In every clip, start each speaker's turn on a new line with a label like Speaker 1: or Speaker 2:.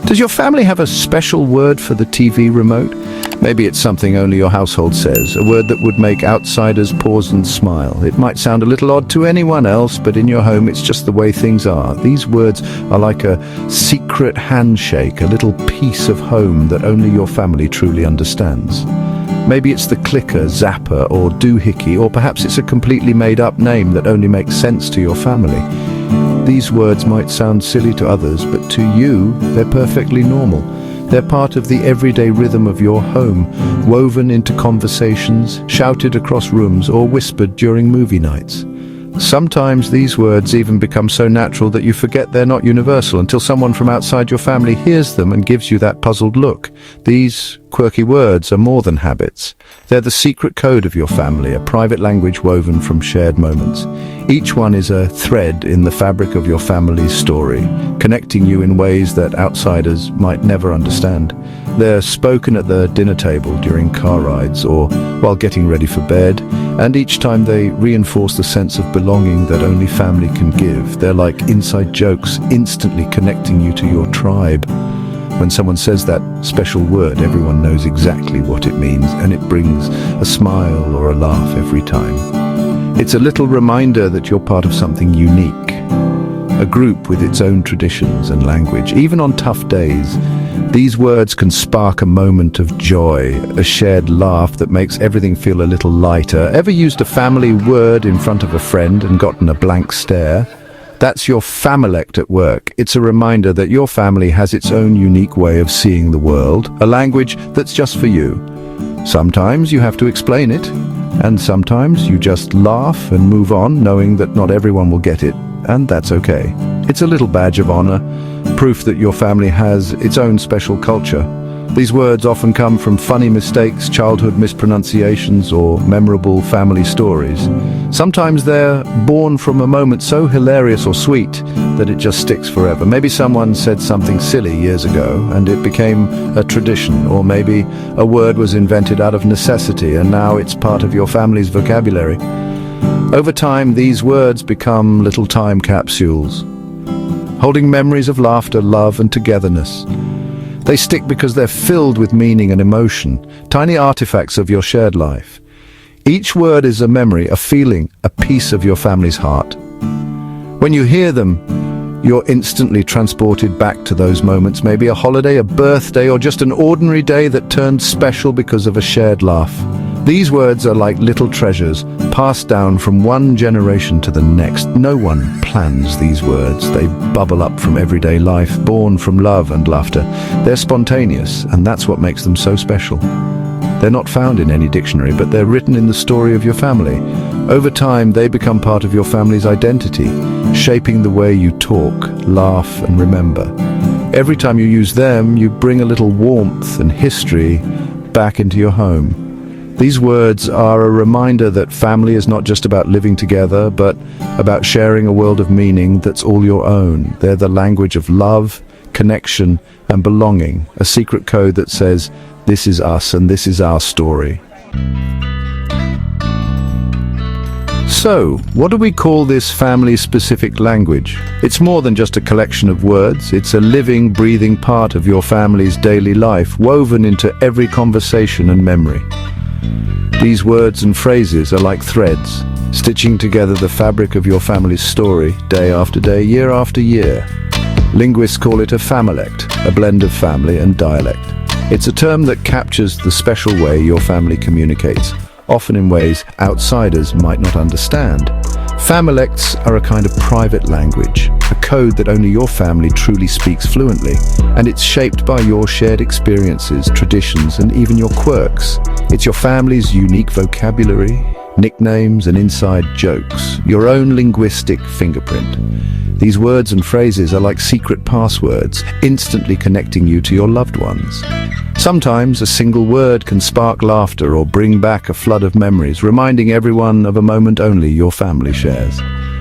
Speaker 1: Does your family have a special word for the TV remote? Maybe it's something only your household says, a word that would make outsiders pause and smile. It might sound a little odd to anyone else, but in your home it's just the way things are. These words are like a secret handshake, a little piece of home that only your family truly understands. Maybe it's the clicker, zapper, or doohickey, or perhaps it's a completely made-up name that only makes sense to your family. These words might sound silly to others, but to you, they're perfectly normal. They're part of the everyday rhythm of your home, woven into conversations, shouted across rooms, or whispered during movie nights. Sometimes these words even become so natural that you forget they're not universal until someone from outside your family hears them and gives you that puzzled look. These quirky words are more than habits. They're the secret code of your family, a private language woven from shared moments. Each one is a thread in the fabric of your family's story, connecting you in ways that outsiders might never understand. They're spoken at the dinner table during car rides or while getting ready for bed, and each time they reinforce the sense of belonging that only family can give. They're like inside jokes, instantly connecting you to your tribe. When someone says that special word, everyone knows exactly what it means, and it brings a smile or a laugh every time. It's a little reminder that you're part of something unique, a group with its own traditions and language. Even on tough days, these words can spark a moment of joy, a shared laugh that makes everything feel a little lighter. Ever used a family word in front of a friend and gotten a blank stare? That's your Familect at work. It's a reminder that your family has its own unique way of seeing the world, a language that's just for you. Sometimes you have to explain it, and sometimes you just laugh and move on, knowing that not everyone will get it, and that's okay. It's a little badge of honor, proof that your family has its own special culture. These words often come from funny mistakes, childhood mispronunciations, or memorable family stories. Sometimes they're born from a moment so hilarious or sweet that it just sticks forever. Maybe someone said something silly years ago and it became a tradition, or maybe a word was invented out of necessity and now it's part of your family's vocabulary. Over time, these words become little time capsules, holding memories of laughter, love, and togetherness. They stick because they're filled with meaning and emotion, tiny artifacts of your shared life. Each word is a memory, a feeling, a piece of your family's heart. When you hear them, you're instantly transported back to those moments, maybe a holiday, a birthday, or just an ordinary day that turned special because of a shared laugh. These words are like little treasures, passed down from one generation to the next. No one plans these words. They bubble up from everyday life, born from love and laughter. They're spontaneous, and that's what makes them so special. They're not found in any dictionary, but they're written in the story of your family. Over time, they become part of your family's identity, shaping the way you talk, laugh, and remember. Every time you use them, you bring a little warmth and history back into your home. These words are a reminder that family is not just about living together, but about sharing a world of meaning that's all your own. They're the language of love, connection, and belonging, a secret code that says, this is us and this is our story. So, what do we call this family-specific language? It's more than just a collection of words. It's a living, breathing part of your family's daily life, woven into every conversation and memory. These words and phrases are like threads, stitching together the fabric of your family's story, day after day, year after year. Linguists call it a familect, a blend of family and dialect. It's a term that captures the special way your family communicates, often in ways outsiders might not understand. Familects are a kind of private language, a code that only your family truly speaks fluently, and it's shaped by your shared experiences, traditions, and even your quirks. It's your family's unique vocabulary, nicknames, and inside jokes, your own linguistic fingerprint. These words and phrases are like secret passwords, instantly connecting you to your loved ones. Sometimes a single word can spark laughter or bring back a flood of memories, reminding everyone of a moment only your family shares.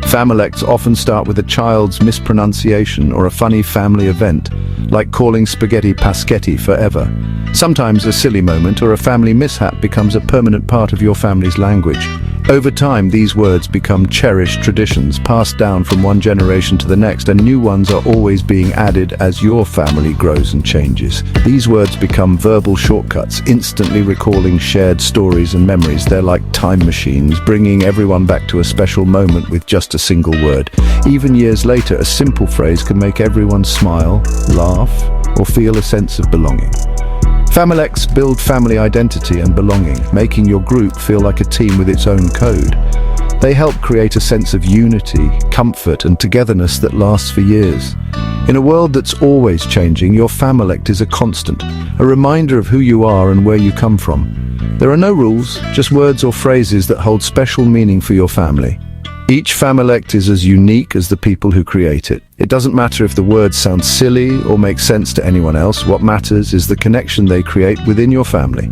Speaker 1: Familects often start with a child's mispronunciation or a funny family event, like calling spaghetti paschetti forever. Sometimes a silly moment or a family mishap becomes a permanent part of your family's language. Over time, these words become cherished traditions passed down from one generation to the next, and new ones are always being added as your family grows and changes. These words become verbal shortcuts, instantly recalling shared stories and memories. They're like time machines, bringing everyone back to a special moment with just a single word. Even years later, a simple phrase can make everyone smile, laugh, or feel a sense of belonging. Familects build family identity and belonging, making your group feel like a team with its own code. They help create a sense of unity, comfort, and togetherness that lasts for years. In a world that's always changing, your Familect is a constant, a reminder of who you are and where you come from. There are no rules, just words or phrases that hold special meaning for your family. Each Familect is as unique as the people who create it. It doesn't matter if the words sound silly or make sense to anyone else. What matters is the connection they create within your family.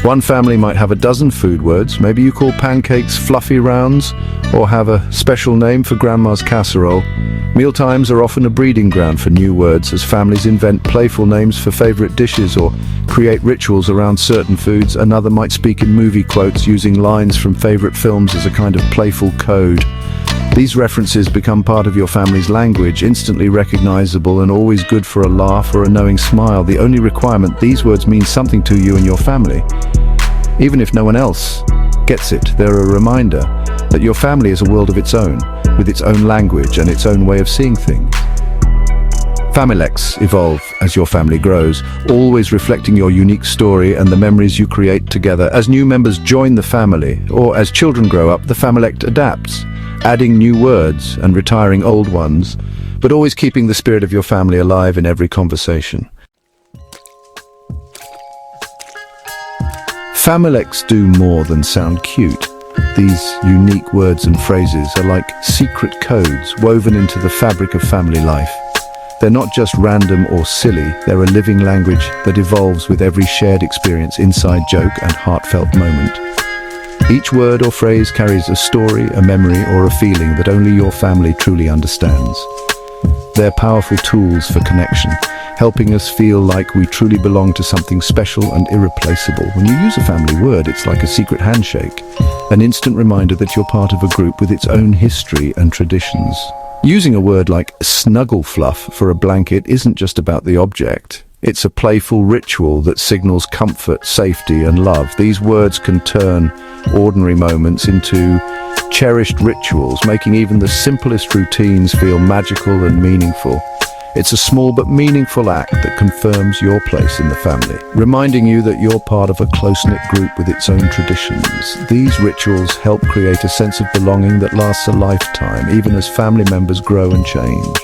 Speaker 1: One family might have a dozen food words. Maybe you call pancakes fluffy rounds, or have a special name for grandma's casserole. Mealtimes are often a breeding ground for new words, as families invent playful names for favorite dishes or create rituals around certain foods. Another might speak in movie quotes, using lines from favorite films as a kind of playful code. These references become part of your family's language, instantly recognizable and always good for a laugh or a knowing smile. The only requirement: these words mean something to you and your family. Even if no one else gets it, they're a reminder that your family is a world of its own, with its own language and its own way of seeing things. Familects evolve as your family grows, always reflecting your unique story and the memories you create together. As new members join the family, or as children grow up, the Familect adapts, adding new words and retiring old ones, but always keeping the spirit of your family alive in every conversation. Familects do more than sound cute. These unique words and phrases are like secret codes woven into the fabric of family life. They're not just random or silly, they're a living language that evolves with every shared experience, inside joke, and heartfelt moment. Each word or phrase carries a story, a memory, or a feeling that only your family truly understands. They're powerful tools for connection, helping us feel like we truly belong to something special and irreplaceable. When you use a family word, it's like a secret handshake, an instant reminder that you're part of a group with its own history and traditions. Using a word like snuggle fluff for a blanket isn't just about the object. It's a playful ritual that signals comfort, safety, and love. These words can turn ordinary moments into cherished rituals, making even the simplest routines feel magical and meaningful. It's a small but meaningful act that confirms your place in the family, reminding you that you're part of a close-knit group with its own traditions. These rituals help create a sense of belonging that lasts a lifetime, even as family members grow and change.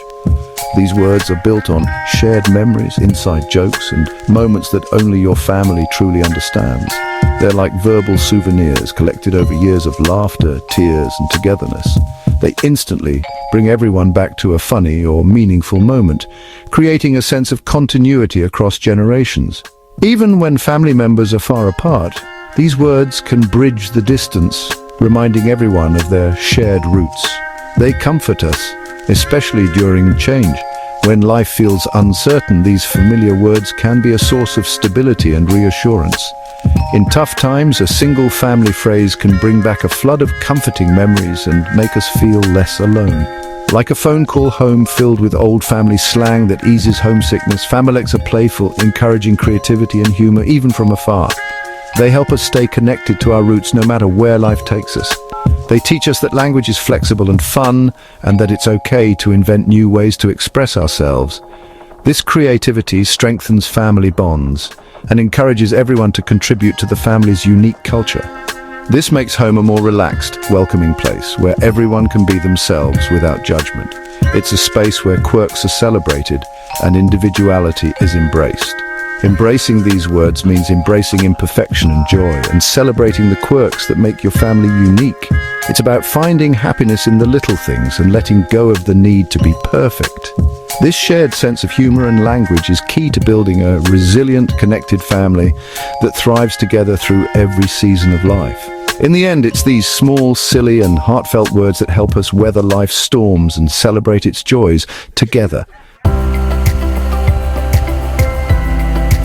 Speaker 1: These words are built on shared memories, inside jokes, and moments that only your family truly understands. They're like verbal souvenirs collected over years of laughter, tears, and togetherness. They instantly bring everyone back to a funny or meaningful moment, creating a sense of continuity across generations. Even when family members are far apart, these words can bridge the distance, reminding everyone of their shared roots. They comfort us, especially during change. When life feels uncertain, these familiar words can be a source of stability and reassurance. In tough times, a single family phrase can bring back a flood of comforting memories and make us feel less alone. Like a phone call home filled with old family slang that eases homesickness, Familects are playful, encouraging creativity and humor even from afar. They help us stay connected to our roots no matter where life takes us. They teach us that language is flexible and fun, and that it's okay to invent new ways to express ourselves. This creativity strengthens family bonds and encourages everyone to contribute to the family's unique culture. This makes home a more relaxed, welcoming place where everyone can be themselves without judgment. It's a space where quirks are celebrated and individuality is embraced. Embracing these words means embracing imperfection and joy, and celebrating the quirks that make your family unique. It's about finding happiness in the little things and letting go of the need to be perfect. This shared sense of humor and language is key to building a resilient, connected family that thrives together through every season of life. In the end, it's these small, silly, and heartfelt words that help us weather life's storms and celebrate its joys together.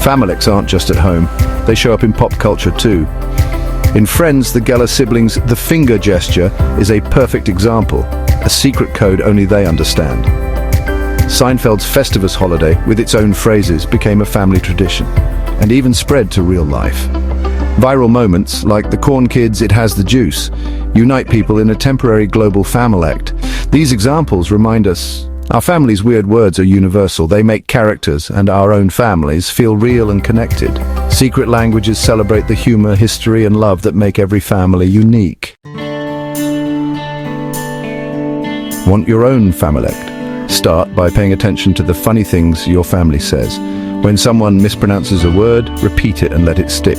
Speaker 1: Familects aren't just at home, they show up in pop culture too. In Friends, the Geller siblings' the finger gesture is a perfect example, a secret code only they understand. Seinfeld's Festivus holiday, with its own phrases, became a family tradition, and even spread to real life. Viral moments, like the Corn Kids' It Has the Juice, unite people in a temporary global familect. These examples remind us our family's weird words are universal. They make characters and our own families feel real and connected. Secret languages celebrate the humor, history, and love that make every family unique. Want your own familect? Start by paying attention to the funny things your family says. When someone mispronounces a word, repeat it and let it stick.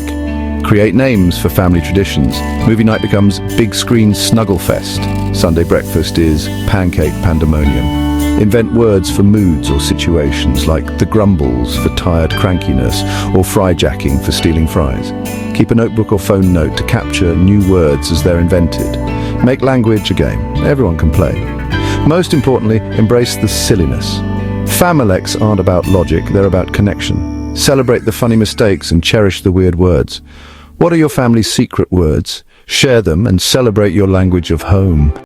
Speaker 1: Create names for family traditions. Movie night becomes big screen snuggle fest. Sunday breakfast is pancake pandemonium. Invent words for moods or situations, like the grumbles for tired crankiness or fryjacking for stealing fries. Keep a notebook or phone note to capture new words as they're invented. Make language a game. Everyone can play. Most importantly, embrace the silliness. Familects aren't about logic, they're about connection. Celebrate the funny mistakes and cherish the weird words. What are your family's secret words? Share them and celebrate your language of home.